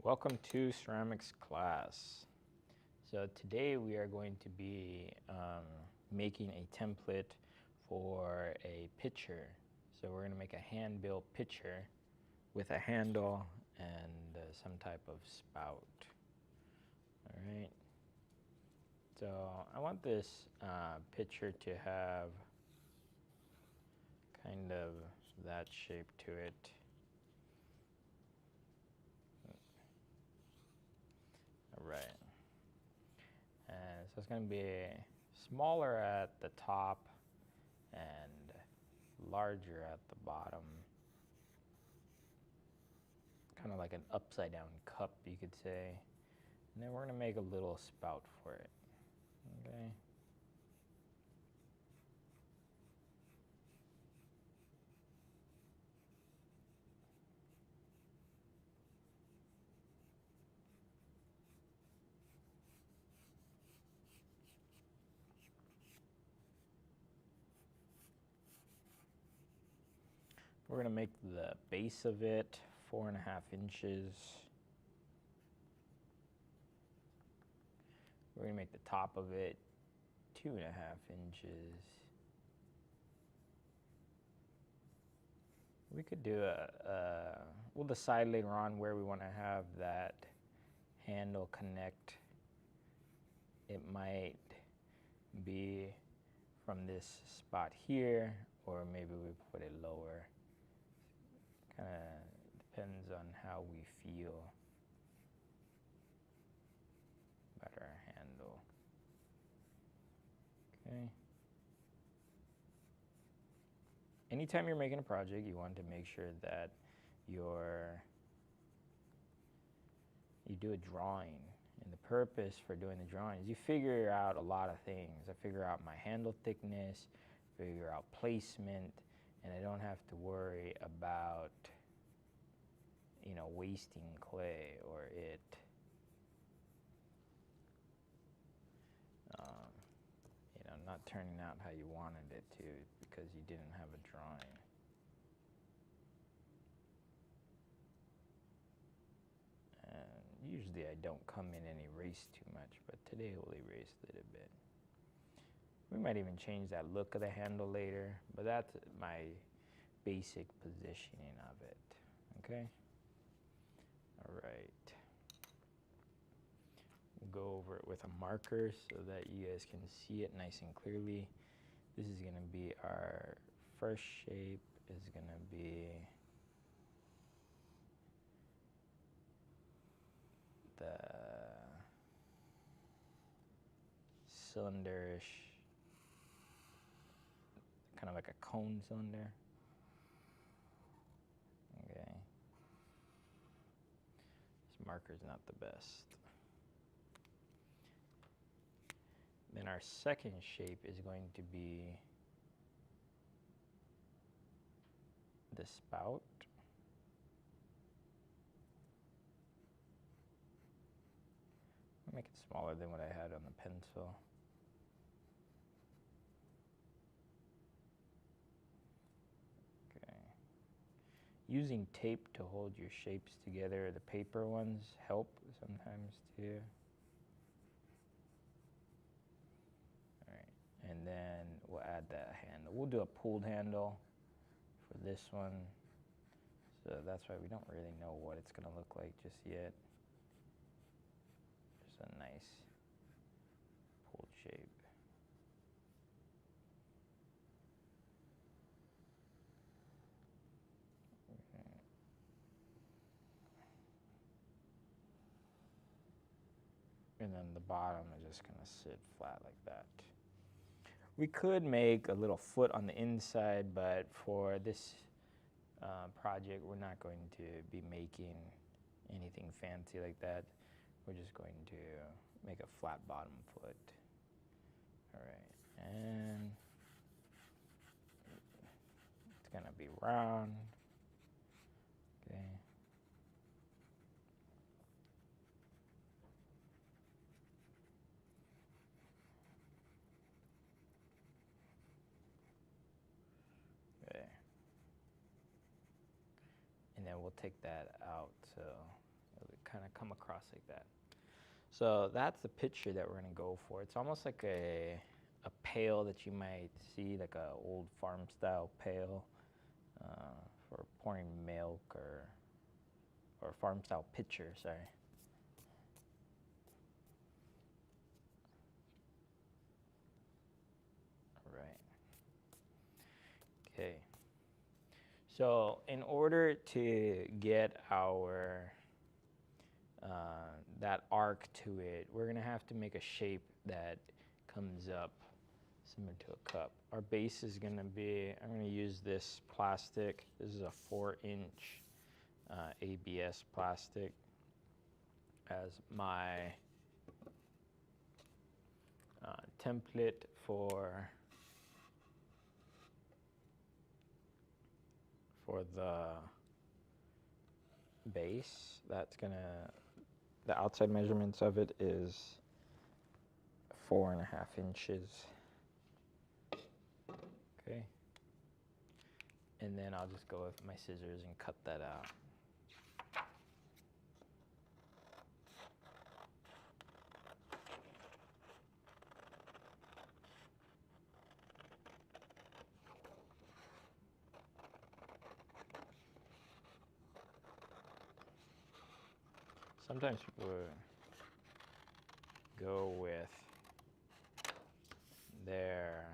Welcome to ceramics class. So today we are going to be making a template for a pitcher. So we're going to make a hand-built pitcher with a handle and some type of spout. All right. So I want this pitcher to have kind of that shape to it. All right. And so it's going to be smaller at the top and larger at the bottom. Kind of like an upside down cup, you could say. And then we're going to make a little spout for it. Okay. We're going to make the base of it 4.5 inches. We're going to make the top of it 2.5 inches. We could do we'll decide later on where we want to have that handle connect. It might be from this spot here, or maybe we put it lower. Kind of depends on how we feel about our handle. Okay. Anytime you're making a project, you want to make sure that you do a drawing. And the purpose for doing the drawing is you figure out a lot of things. I figure out my handle thickness, figure out placement, and I don't have to worry about, wasting clay or it, not turning out how you wanted it to because you didn't have a drawing. And usually I don't come in and erase too much, but today we'll erase a little bit. We might even change that look of the handle later, but that's my basic positioning of it, okay? All right. We'll go over it with a marker so that you guys can see it nice and clearly. This is gonna be our first shape, is gonna be the cylinderish, kind of like a cone cylinder. Okay. This marker is not the best. Then our second shape is going to be the spout. I'll make it smaller than what I had on the pencil. Okay. Using tape to hold your shapes together, the paper ones help sometimes too. All right, and then we'll add that handle. We'll do a pulled handle for this one. So that's why we don't really know what it's gonna look like just yet. Just a nice pulled shape. Okay. And then the bottom is just gonna sit flat like that. We could make a little foot on the inside, but for this project, we're not going to be making anything fancy like that. We're just going to make a flat bottom foot. All right, and it's gonna be round. Okay. Okay. And then we'll take that out so it kind of come across like that. So that's the picture that we're gonna go for. It's almost like a pail that you might see, like a old farm style pail for pouring milk, or farm style pitcher, sorry. All right. Okay. So in order to get our that arc to it, we're gonna have to make a shape that comes up similar to a cup. Our base is gonna be, I'm gonna use this plastic. This is a 4-inch ABS plastic as my template for the base. That's gonna, the outside measurements of it is 4.5 inches. Okay. And then I'll just go with my scissors and cut that out. Sometimes people go with their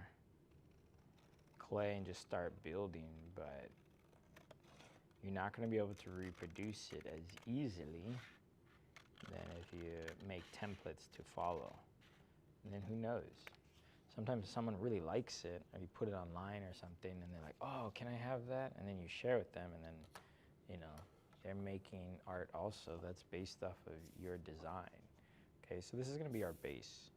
clay and just start building, but you're not going to be able to reproduce it as easily than if you make templates to follow. And then who knows? Sometimes someone really likes it, or you put it online or something, and they're like, oh, can I have that? And then you share with them, and then, you know, they're making art also that's based off of your design. Okay, so this is going to be our base.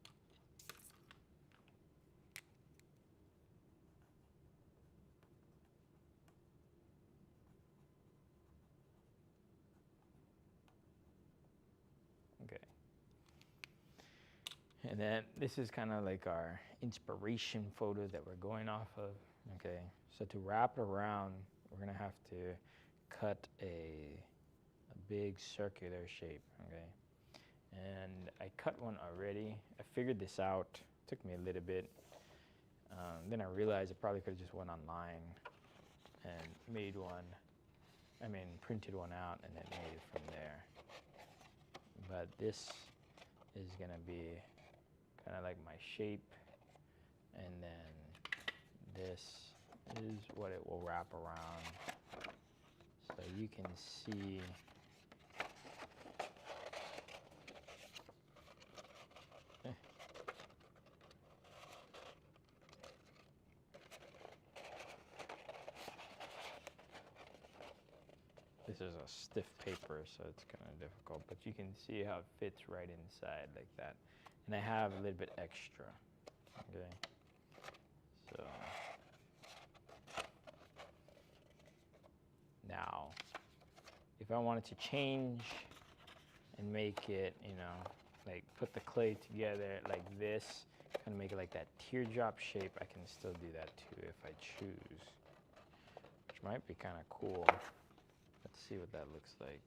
Okay. And then this is kind of like our inspiration photo that we're going off of. Okay, so to wrap it around, we're going to have to cut a big circular shape. Okay. And I cut one already. I figured this out. Took me a little bit. Then I realized I probably could have just went online and made one. I mean, printed one out and then made it from there. But this is gonna be kind of like my shape, and then this is what it will wrap around. So you can see this is a stiff paper, so it's kind of difficult, but you can see how it fits right inside like that. And I have a little bit extra, okay? So now, if I wanted to change and make it, you know, like put the clay together like this, kind of make it like that teardrop shape, I can still do that too if I choose, which might be kind of cool. Let's see what that looks like.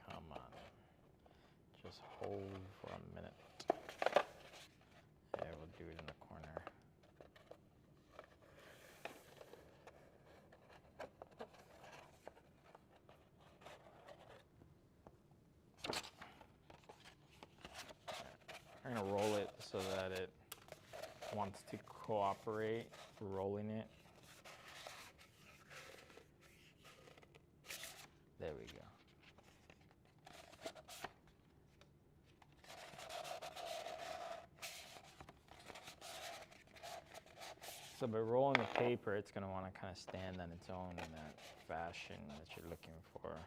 Come on. Just hold for a minute. Yeah, we'll do it in the corner. I'm gonna roll it so that it wants to cooperate, rolling it. There we go. So by rolling the paper, it's gonna wanna kind of stand on its own in that fashion that you're looking for.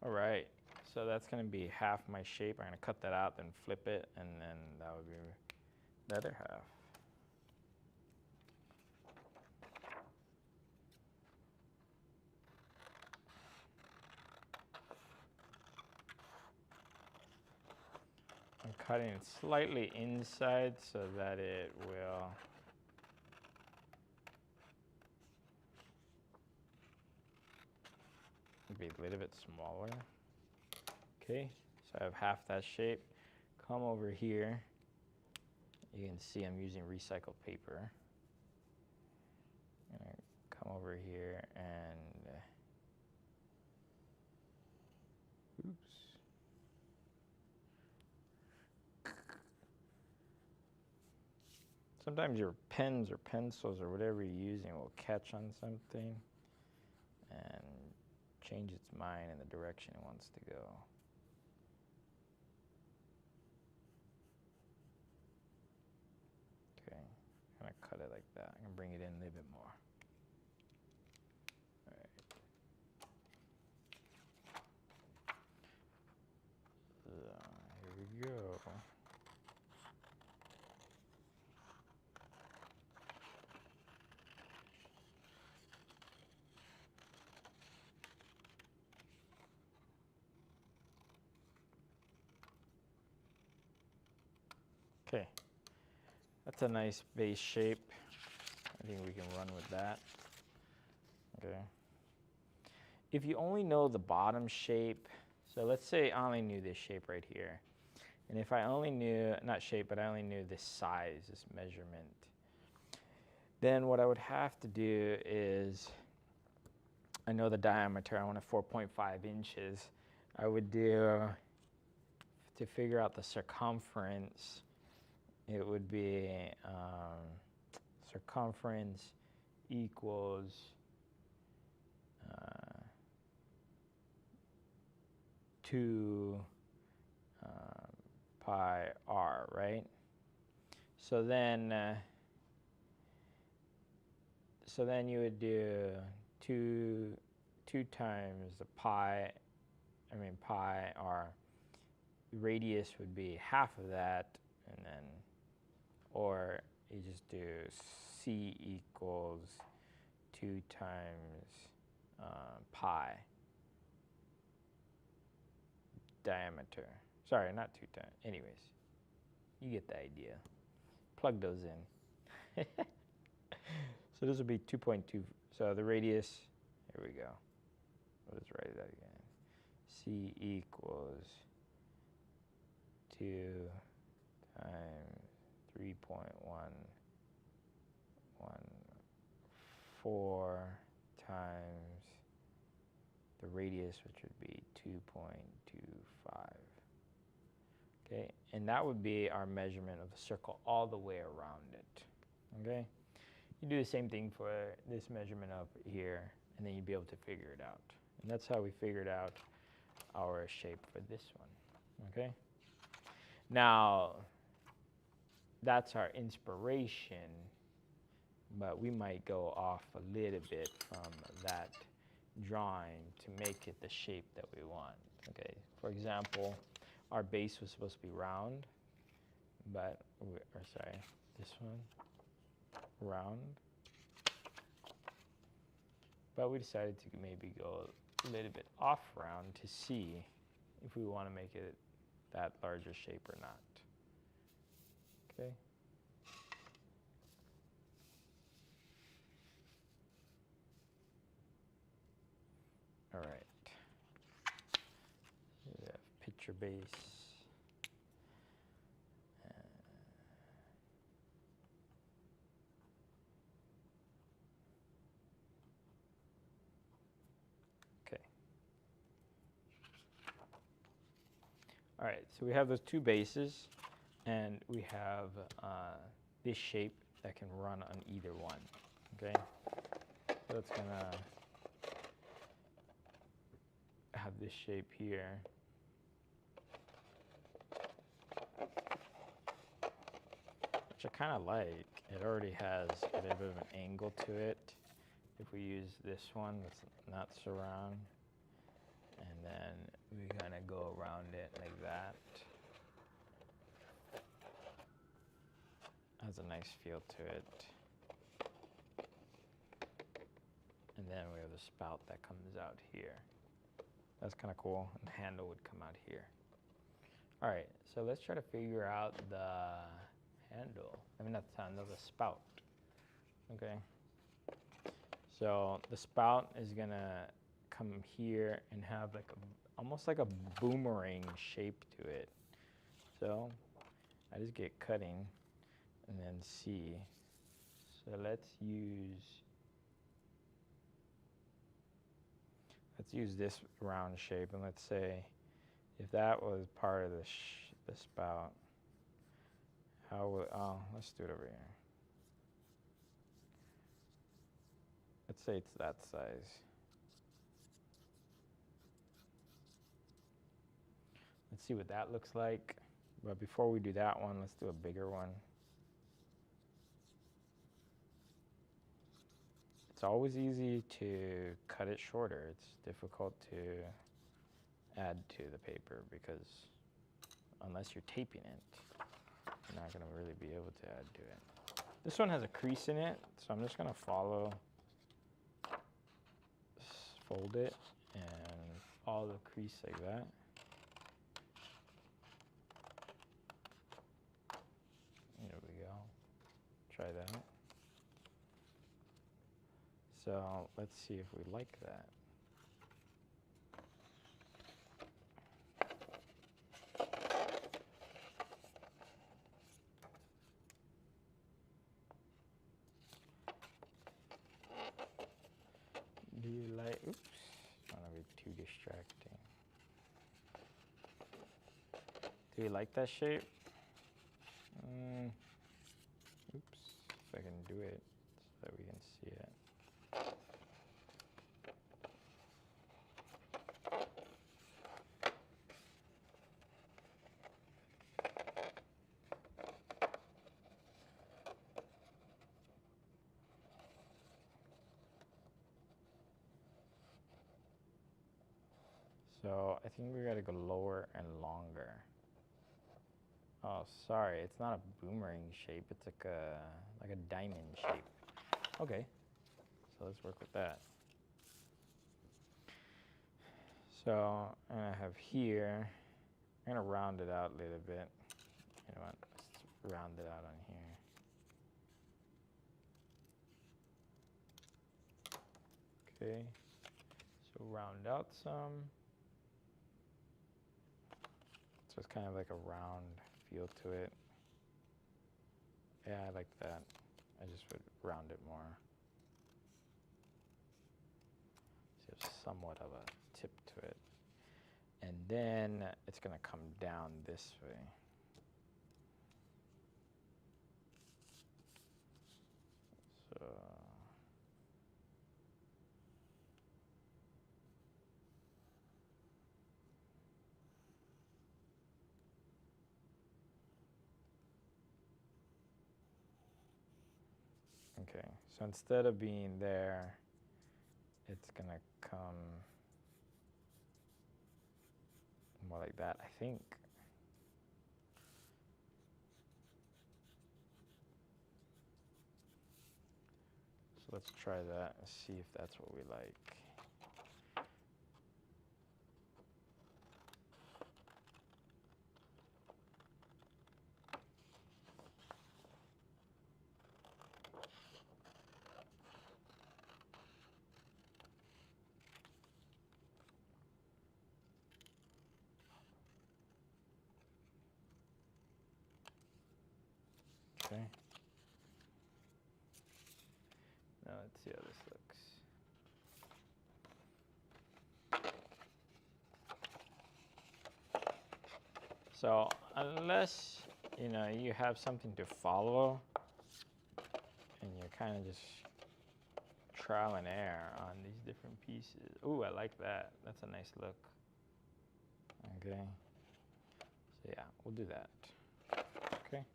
All right, so that's gonna be half my shape. I'm gonna cut that out, then flip it, and then that would be the other half. I'm cutting it slightly inside so that it will be a little bit smaller. Okay, so I have half that shape. Come over here. You can see I'm using recycled paper. I'm gonna come over here and oops. Sometimes your pens or pencils or whatever you're using will catch on something and change its mind in the direction it wants to go. Okay, I'm gonna cut it like that. I'm gonna bring it in a little bit more. All right. Here we go. Okay, that's a nice base shape. I think we can run with that. Okay. If you only know the bottom shape, so let's say I only knew this shape right here. And if I only knew, not shape, but I only knew this size, this measurement, then what I would have to do is, I know the diameter, I want a 4.5 inches. I would do, to figure out the circumference, it would be circumference equals 2 pi r, right? So then you would do 2 times the pi r. The radius would be half of that, and then, or you just do c equals 2 times pi diameter. Sorry, not 2 times. Anyways, you get the idea. Plug those in. So this would be 2.2. So the radius, here we go. Let's write that again. C equals 2 times 3.114 times the radius, which would be 2.25. Okay, and that would be our measurement of the circle all the way around it. Okay, you do the same thing for this measurement up here, and then you'd be able to figure it out. And that's how we figured out our shape for this one. Okay, now that's our inspiration, but we might go off a little bit from that drawing to make it the shape that we want. Okay, for example, our base was supposed to be round, but, or sorry, this one, round. But we decided to maybe go a little bit off round to see if we want to make it that larger shape or not. Okay. All right. We have picture base. Okay. All right, so we have those two bases, and we have this shape that can run on either one. Okay. So it's gonna have this shape here. Which I kind of like. It already has a little bit of an angle to it. If we use this one that's not surround, And then we kind of go around it like that. Has a nice feel to it. And then we have the spout that comes out here. That's kind of cool. And the handle would come out here. All right, so let's try to figure out the handle. I mean, not the handle, the spout. Okay. So the spout is gonna come here and have like almost like a boomerang shape to it. So I just get cutting and then see. So let's use this round shape, and let's say if that was part of the spout, how would, oh, let's do it over here. Let's say it's that size. Let's see what that looks like. But before we do that one, let's do a bigger one. It's always easy to cut it shorter. It's difficult to add to the paper because unless you're taping it, you're not going to really be able to add to it. This one has a crease in it, so I'm just going to fold it and follow the crease like that. There we go. Try that. So let's see if we like that. Do you like, oops, trying to be too distracting. Do you like that shape? Oops, if I can do it so that we can see it. So I think we gotta go lower and longer. Oh, sorry, it's not a boomerang shape. It's like a diamond shape. Okay, so let's work with that. So and I have here. I'm gonna round it out a little bit. You know what? Let's round it out on here. Okay. So round out some. So it's kind of like a round feel to it. Yeah, I like that. I just would round it more. So there's somewhat of a tip to it. And then it's gonna come down this way. So okay, so instead of being there, it's gonna come more like that, I think. So let's try that and see if that's what we like. Okay. Now let's see how this looks. So unless, you know, you have something to follow and you're kind of just trial and error on these different pieces. Ooh, I like that. That's a nice look. Okay. So yeah, we'll do that. Okay.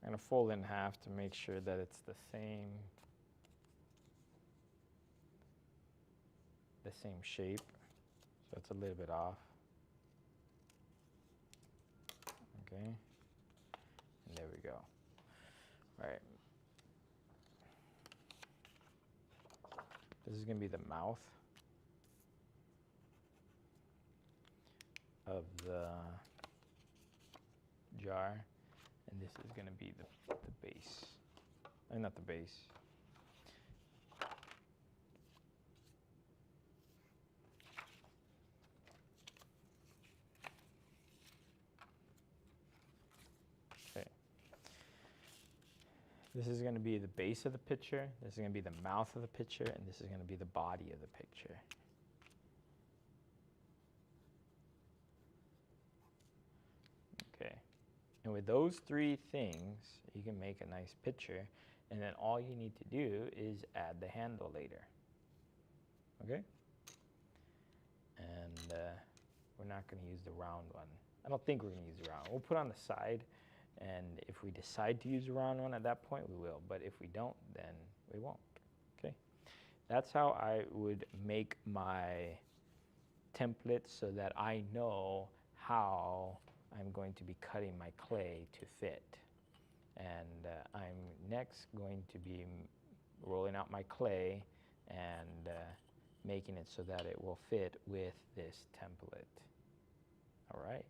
I'm gonna fold in half to make sure that it's the same. same shape, so it's a little bit off. Okay, and there we go. All right. This is going to be the mouth of the jar, and this is going to be the base. Not the base. Okay. This is going to be the base of the pitcher, this is going to be the mouth of the pitcher, and this is going to be the body of the pitcher. Okay. And with those three things, you can make a nice pitcher, and then all you need to do is add the handle later. Okay? And we're not going to use the round one. I don't think we're going to use the round. We'll put on the side, and if we decide to use the round one at that point, we will. But if we don't, then we won't. Okay? That's how I would make my template so that I know how I'm going to be cutting my clay to fit. And I'm next going to be rolling out my clay and making it so that it will fit with this template. All right.